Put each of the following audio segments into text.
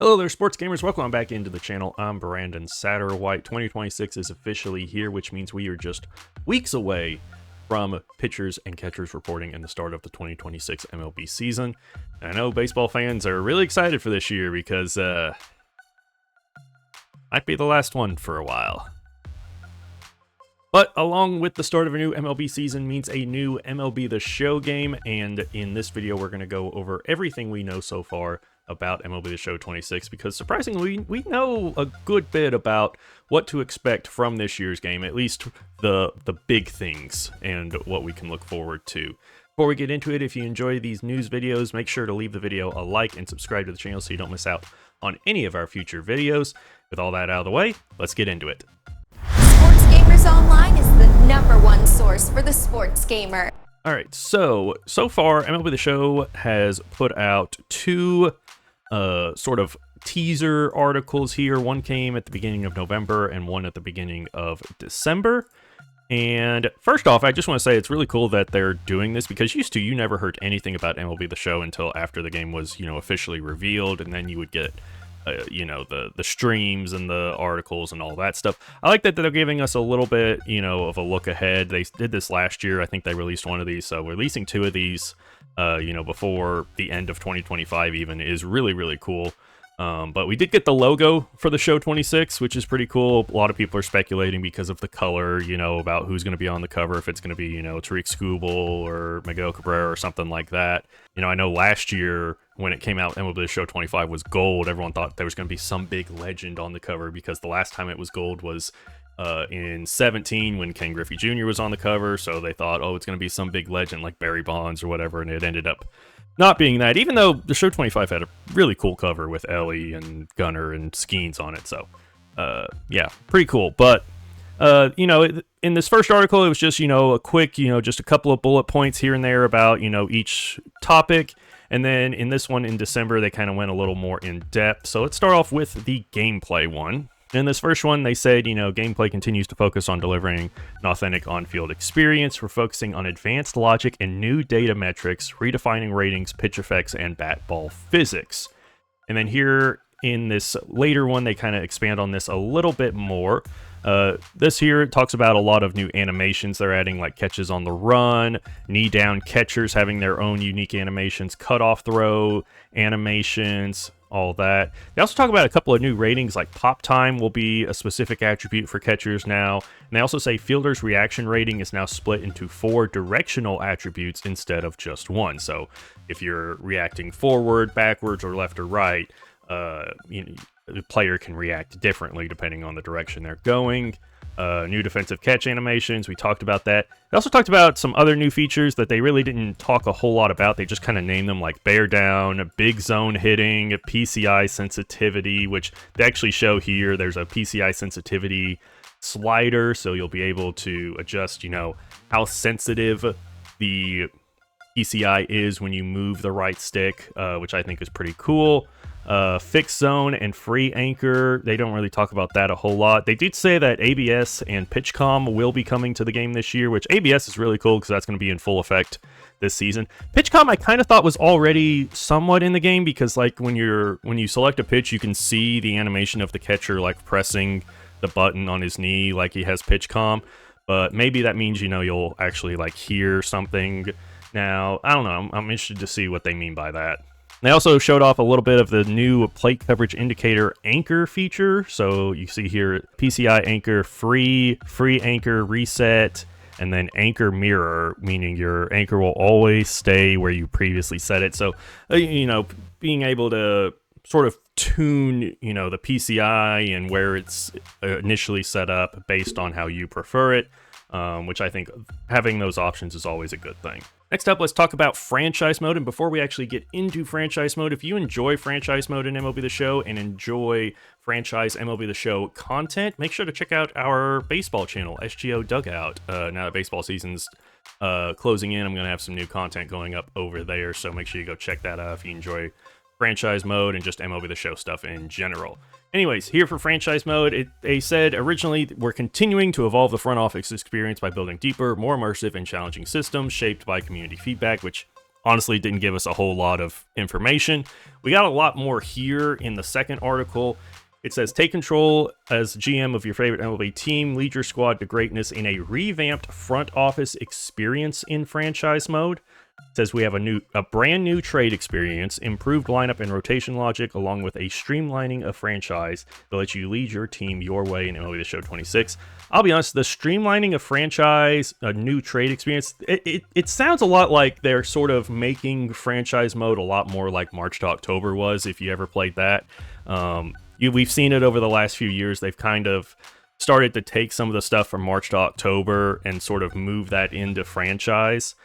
Hello there, sports gamers. Welcome back into the channel. I'm Brandon Satterwhite. 2026 is officially here, which means we are just weeks away from pitchers and catchers reporting and the start of the 2026 MLB season. And I know baseball fans are really excited for this year because might be the last one for a while. But along with the start of a new MLB season means a new MLB The Show game, and in this video we're going to go over everything we know so far about MLB The Show 26, because surprisingly we know a good bit about what to expect from this year's game, at least the big things and what we can look forward to. Before we get into it, if you enjoy these news videos, make sure to leave the video a like and subscribe to the channel so you don't miss out on any of our future videos. With all that out of the way, let's get into it. Sports Gamers Online is the #1 source for the sports gamer. Alright, so far MLB The Show has put out two sort of teaser articles here. One came at the beginning of November and one at the beginning of December. And first off, I just want to say it's really cool that they're doing this, because you never heard anything about MLB The Show until after the game was, officially revealed, and then you would get the streams and the articles and all that stuff. I like that they're giving us a little bit, of a look ahead. They did this last year. I think they released one of these, so releasing two of these before the end of 2025 even is really, really cool. But we did get the logo for the Show 26, which is pretty cool. A lot of people are speculating because of the color, about who's going to be on the cover, if it's going to be, Tariq Skubal or Miguel Cabrera or something like that. I know last year when it came out, MLB The Show 25 was gold. Everyone thought there was going to be some big legend on the cover, because the last time it was gold was in 17 when Ken Griffey Jr. was on the cover. So they thought, oh, it's going to be some big legend like Barry Bonds or whatever, and it ended up not being that, even though the Show 25 had a really cool cover with Ellie and Gunnar and Skeens on it. So, yeah, pretty cool. But, in this first article, it was just, a quick, just a couple of bullet points here and there about, each topic. And then in this one in December, they kind of went a little more in depth. So let's start off with the gameplay one. In this first one, they said, gameplay continues to focus on delivering an authentic on-field experience. We're focusing on advanced logic and new data metrics, redefining ratings, pitch effects, and bat ball physics. And then here in this later one, they kind of expand on this a little bit more. This here talks about a lot of new animations they're adding, like catches on the run, knee down catchers having their own unique animations, cutoff throw animations, all that. They also talk about a couple of new ratings, like pop time will be a specific attribute for catchers now. And they also say fielders' reaction rating is now split into 4 directional attributes instead of just one. So if you're reacting forward, backwards, or left or right, the player can react differently depending on the direction they're going. New defensive catch animations, we talked about that. They also talked about some other new features that they really didn't talk a whole lot about. They just kind of named them, like bear down, big zone hitting, PCI sensitivity, which they actually show here. There's a PCI sensitivity slider, so you'll be able to adjust, how sensitive the PCI is when you move the right stick, which I think is pretty cool. Fixed zone and free anchor, they don't really talk about that a whole lot. They did say that ABS and PitchCom will be coming to the game this year, which ABS is really cool because that's going to be in full effect this season. PitchCom I kind of thought was already somewhat in the game, because like when you select a pitch, you can see the animation of the catcher like pressing the button on his knee like he has PitchCom. But maybe that means, you'll actually like hear something now. I don't know. I'm interested to see what they mean by that. They also showed off a little bit of the new plate coverage indicator anchor feature. So you see here PCI anchor free anchor reset, and then anchor mirror, meaning your anchor will always stay where you previously set it. So, being able to sort of tune, the PCI and where it's initially set up based on how you prefer it, which I think having those options is always a good thing. Next up, let's talk about franchise mode. And before we actually get into franchise mode, if you enjoy franchise mode in MLB The Show and enjoy franchise MLB The Show content, make sure to check out our baseball channel, SGO Dugout. Now that baseball season's closing in, I'm going to have some new content going up over there, so make sure you go check that out if you enjoy franchise mode and just MLB The Show stuff in general. Anyways, here for franchise mode, they said originally we're continuing to evolve the front office experience by building deeper, more immersive, and challenging systems shaped by community feedback, which honestly didn't give us a whole lot of information. We got a lot more here in the second article. It says, take control as GM of your favorite MLB team, lead your squad to greatness in a revamped front office experience in franchise mode. It says we have a brand new trade experience, improved lineup and rotation logic, along with a streamlining of franchise that lets you lead your team your way in MLB The Show 26. I'll be honest, the streamlining of franchise, a new trade experience, it sounds a lot like they're sort of making franchise mode a lot more like March to October was, if you ever played that. We've seen it over the last few years. They've kind of started to take some of the stuff from March to October and sort of move that into franchise.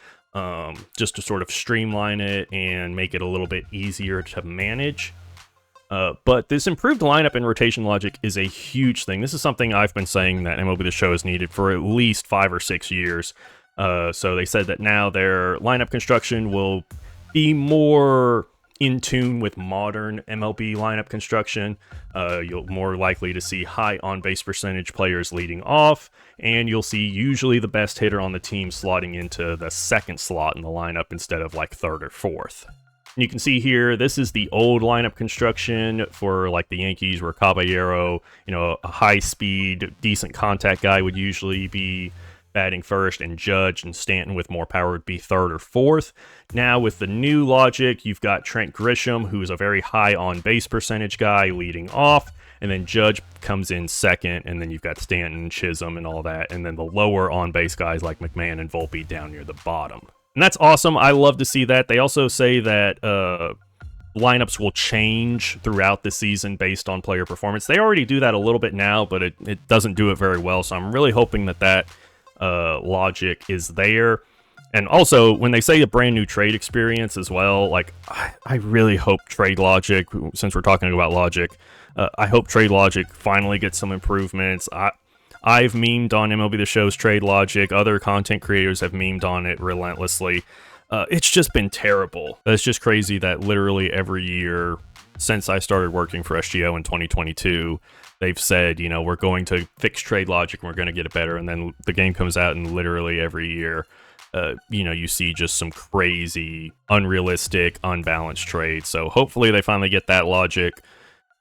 Just to sort of streamline it and make it a little bit easier to manage. But this improved lineup and rotation logic is a huge thing. This is something I've been saying that MLB The Show has needed for at least 5 or 6 years. So they said that now their lineup construction will be more in tune with modern MLB lineup construction. You'll more likely to see high on-base percentage players leading off, and you'll see usually the best hitter on the team slotting into the second slot in the lineup instead of like third or fourth. And you can see here, this is the old lineup construction for like the Yankees, where Caballero, a high-speed, decent contact guy would usually be batting first, and Judge and Stanton with more power would be third or fourth. Now with the new logic, you've got Trent Grisham, who is a very high on-base percentage guy, leading off, and then Judge comes in second, and then you've got Stanton, Chisholm, and all that, and then the lower on-base guys like McMahon and Volpe down near the bottom. And that's awesome. I love to see that. They also say that lineups will change throughout the season based on player performance. They already do that a little bit now, but it doesn't do it very well, so I'm really hoping that logic is there. And also, when they say a brand new trade experience as well, like, I really hope trade logic, since we're talking about logic, I hope trade logic finally gets some improvements. I've memed on MLB The Show's trade logic. Other content creators have memed on it relentlessly. It's just been terrible. It's just crazy that literally every year since I started working for SGO in 2022, they've said, we're going to fix trade logic and we're going to get it better. And then the game comes out, and literally every year, you see just some crazy, unrealistic, unbalanced trades. So hopefully they finally get that logic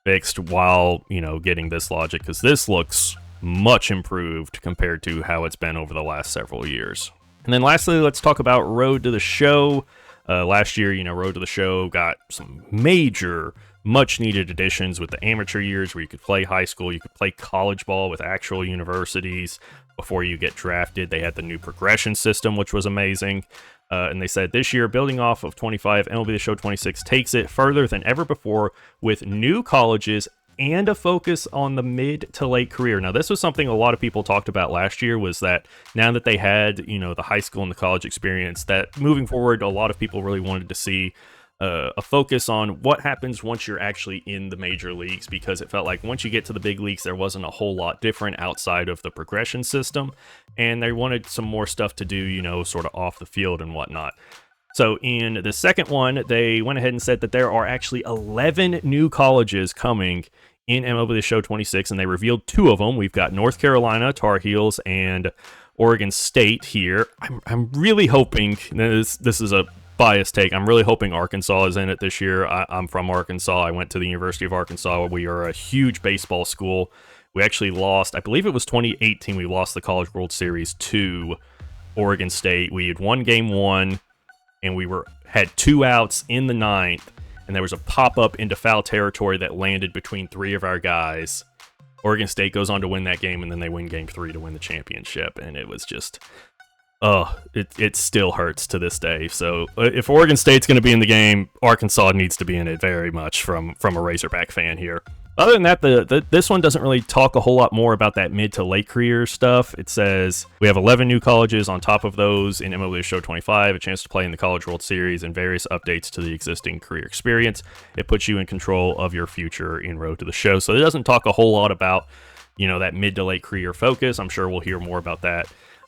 fixed while, getting this logic, because this looks much improved compared to how it's been over the last several years. And then lastly, let's talk about Road to the Show. Last year, Road to the Show got some major, much-needed additions with the amateur years, where you could play high school, you could play college ball with actual universities before you get drafted. They had the new progression system, which was amazing. And they said this year, building off of 25, MLB The Show 26 takes it further than ever before with new colleges and a focus on the mid to late career. Now, this was something a lot of people talked about last year, was that now that they had, the high school and the college experience, that moving forward, a lot of people really wanted to see a focus on what happens once you're actually in the major leagues, because it felt like once you get to the big leagues, there wasn't a whole lot different outside of the progression system, and they wanted some more stuff to do, sort of off the field and whatnot. So in the second one, they went ahead and said that there are actually 11 new colleges coming in MLB The Show 26, and they revealed 2 of them. We've got North Carolina, Tar Heels, and Oregon State here. I'm really hoping, this is a biased take, I'm really hoping Arkansas is in it this year. I'm from Arkansas. I went to the University of Arkansas. We are a huge baseball school. We actually lost, I believe it was 2018, we lost the College World Series to Oregon State. We had won game 1, and we had 2 outs in the 9th, and there was a pop-up into foul territory that landed between 3 of our guys. Oregon State goes on to win that game, and then they win game 3 to win the championship, and it was just, it still hurts to this day. So if Oregon State's going to be in the game, Arkansas needs to be in it very much from a Razorback fan here. Other than that, this one doesn't really talk a whole lot more about that mid to late career stuff. It says we have 11 new colleges on top of those in MLB The Show 25, a chance to play in the College World Series, and various updates to the existing career experience. It puts you in control of your future in Road to the Show. So it doesn't talk a whole lot about, that mid to late career focus. I'm sure we'll hear more about that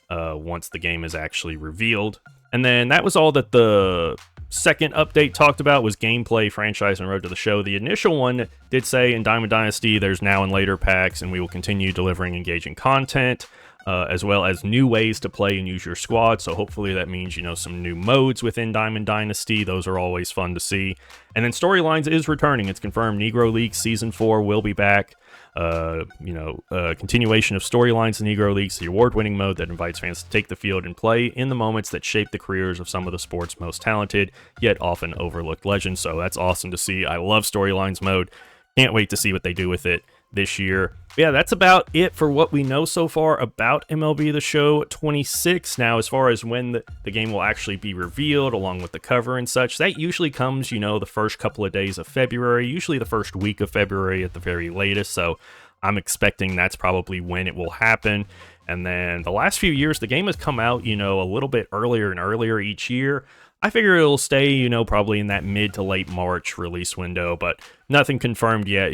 once the game is actually revealed. And then that was all that the second update talked about, was gameplay, franchise, and Road to the Show. The initial one did say in Diamond Dynasty, there's now and later packs, and we will continue delivering engaging content. as well as new ways to play and use your squad. So hopefully that means, some new modes within Diamond Dynasty. Those are always fun to see. And then Storylines is returning. It's confirmed Negro League Season 4 will be back. Continuation of Storylines in Negro Leagues, the award-winning mode that invites fans to take the field and play in the moments that shape the careers of some of the sport's most talented, yet often overlooked legends. So that's awesome to see. I love Storylines mode. Can't wait to see what they do with it this year. Yeah, that's about it for what we know so far about MLB The Show 26. Now, as far as when the game will actually be revealed, along with the cover and such, that usually comes, the first couple of days of February, usually the first week of February at the very latest. So I'm expecting that's probably when it will happen. And then the last few years, the game has come out, a little bit earlier and earlier each year. I figure it'll stay, probably in that mid to late March release window, but nothing confirmed yet.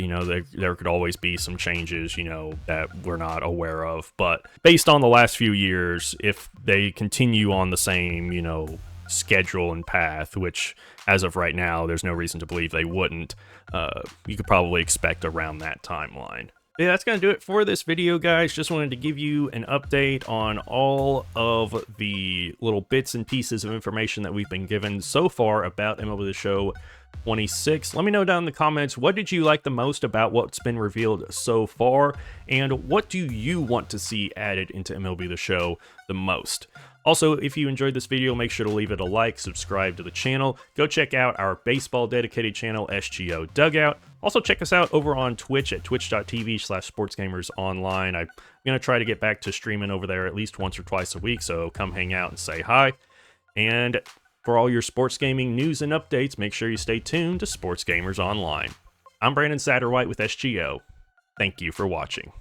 There could always be some changes, that we're not aware of. But based on the last few years, if they continue on the same, schedule and path, which as of right now, there's no reason to believe they wouldn't, you could probably expect around that timeline. Yeah, that's going to do it for this video, guys. Just wanted to give you an update on all of the little bits and pieces of information that we've been given so far about MLB The Show 26. Let me know down in the comments, what did you like the most about what's been revealed so far, and what do you want to see added into MLB The Show the most? Also, if you enjoyed this video, make sure to leave it a like, subscribe to the channel. Go check out our baseball dedicated channel, SGO Dugout. Also, check us out over on Twitch at twitch.tv/sportsgamersonline. I'm going to try to get back to streaming over there at least once or twice a week, so come hang out and say hi. And for all your sports gaming news and updates, make sure you stay tuned to Sports Gamers Online. I'm Brandon Satterwhite with SGO. Thank you for watching.